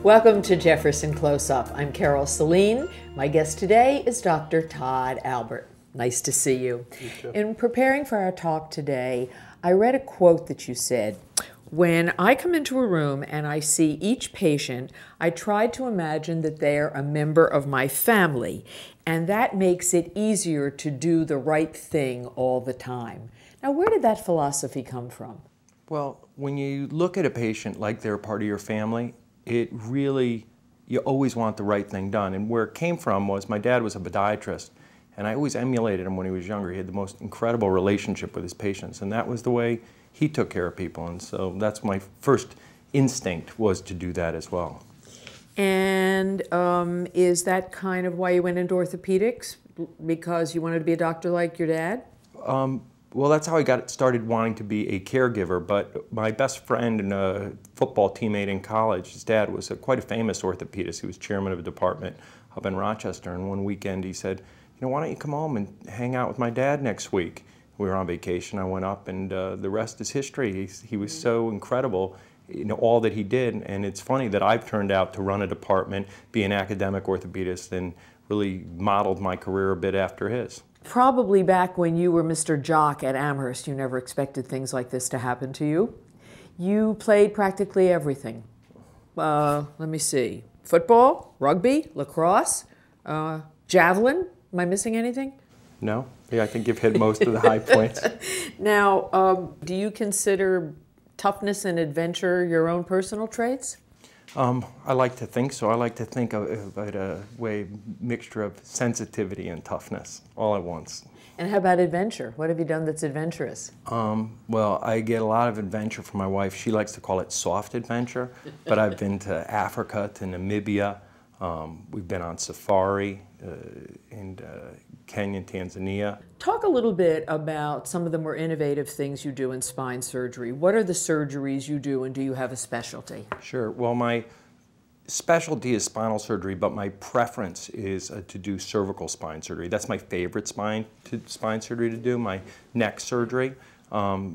Welcome to Jefferson Close-Up. I'm Carol Celine. My guest today is Dr. Todd Albert. Nice to see you. You too. In preparing for our talk today, I read a quote that you said, "When I come into a room and I see each patient, I try to imagine that they are a member of my family, and that makes it easier to do the right thing all the time." Now, where did that philosophy come from? Well, when you look at a patient like they're part of your family, it really, you always want the right thing done. And where it came from was my dad was a podiatrist, and I always emulated him when he was younger. He had the most incredible relationship with his patients, and that was the way he took care of people. And so that's my first instinct, was to do that as well. And is that kind of why you went into orthopedics? Because you wanted to be a doctor like your dad? Well, that's how I got started wanting to be a caregiver, but my best friend and a football teammate in college, his dad was quite a famous orthopedist. He was chairman of a department up in Rochester, and one weekend he said, "You know, why don't you come home and hang out with my dad next week?" We were on vacation. I went up, and the rest is history. He was so incredible, you know, all that he did, and it's funny that I've turned out to run a department, be an academic orthopedist, and really modeled my career a bit after his. Probably back when you were Mr. Jock at Amherst, you never expected things like this to happen to you. You played practically everything. Let me see. Football, rugby, lacrosse, javelin. Am I missing anything? No? Yeah, I think you've hit most of the high points. Now, do you consider toughness and adventure your own personal traits? I like to think so. I like to think of it a mixture of sensitivity and toughness all at once. And how about adventure? What have you done that's adventurous? Well, I get a lot of adventure from my wife. She likes to call it soft adventure, but I've been to Africa, to Namibia. We've been on safari in Kenya and Tanzania. Talk a little bit about some of the more innovative things you do in spine surgery. What are the surgeries you do, and do you have a specialty? Sure. Well, my specialty is spinal surgery, but my preference is to do cervical spine surgery. That's my favorite spine surgery to do, my neck surgery,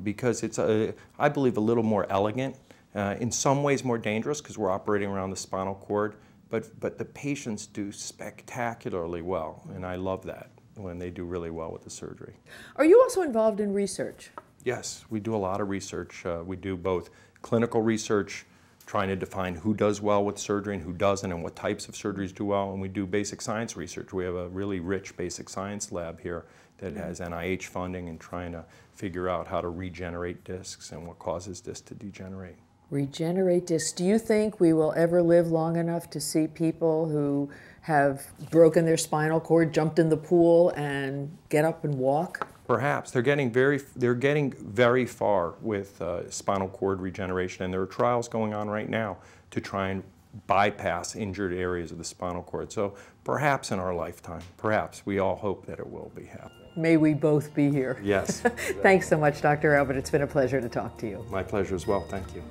because it's, I believe, a little more elegant, in some ways more dangerous because we're operating around the spinal cord, but the patients do spectacularly well, and I love that when they do really well with the surgery. Are you also involved in research? Yes, we do a lot of research. We do both clinical research, trying to define who does well with surgery and who doesn't, and what types of surgeries do well, and we do basic science research. We have a really rich basic science lab here that has NIH funding and trying to figure out how to regenerate discs and what causes discs to degenerate. Regenerate discs. Do you think we will ever live long enough to see people who have broken their spinal cord, jumped in the pool, and get up and walk? Perhaps. They're getting very far with spinal cord regeneration, and there are trials going on right now to try and bypass injured areas of the spinal cord. So perhaps in our lifetime, perhaps. We all hope that it will be happening. May we both be here. Yes. Thanks so much, Dr. Albert. It's been a pleasure to talk to you. My pleasure as well. Thank you.